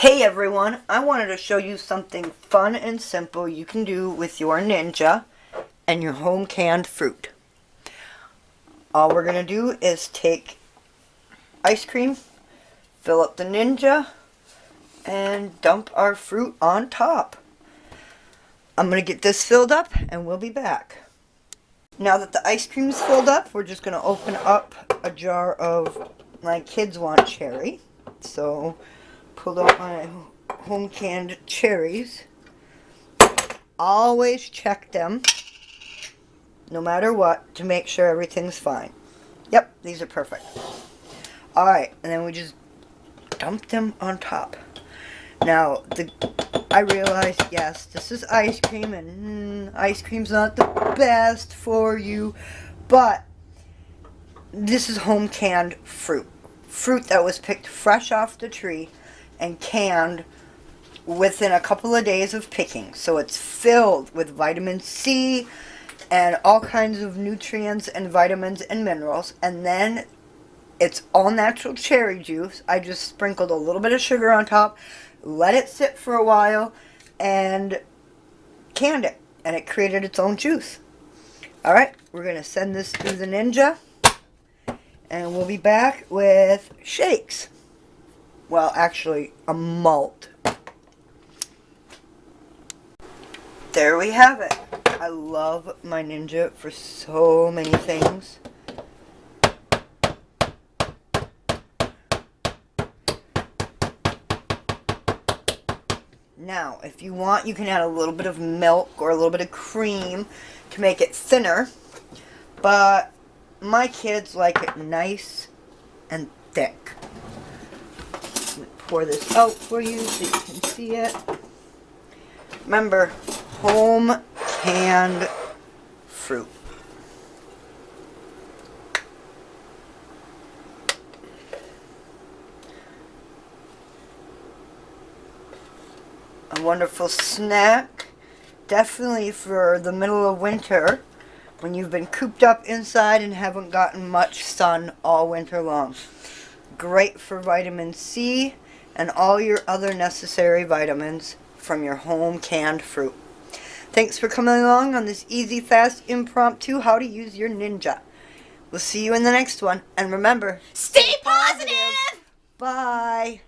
Hey everyone, I wanted to show you something fun and simple you can do with your Ninja and your home canned fruit. All we're going to do is take ice cream, fill up the Ninja, and dump our fruit on top. I'm going to get this filled up and we'll be back. Now that the ice cream is filled up, we're just going to open up a jar of my kids want cherry. So pulled out my home canned cherries. Always check them, no matter what, to make sure everything's fine. Yep, these are perfect. Alright, and then we just dump them on top. Now, I realized, yes, this is ice cream, and ice cream's not the best for you, but this is home canned fruit. Fruit that was picked fresh off the tree and canned within a couple of days of picking. So it's filled with vitamin C and all kinds of nutrients and vitamins and minerals. And then it's all natural cherry juice. I just sprinkled a little bit of sugar on top, let it sit for a while, and canned it. And it created its own juice. Alright, we're going to send this through the Ninja. And we'll be back with shakes. Well, actually, a malt. There we have it. I love my Ninja for so many things. Now, if you want, you can add a little bit of milk or a little bit of cream to make it thinner. But my kids like it nice and thick. Let me pour this out for you so you can see it. Remember, home canned fruit. A wonderful snack, definitely for the middle of winter, when you've been cooped up inside and haven't gotten much sun all winter long. Great for vitamin C and all your other necessary vitamins from your home canned fruit. Thanks for coming along on this easy, fast, impromptu how to use your Ninja. We'll see you in the next one. And remember, stay positive! Bye!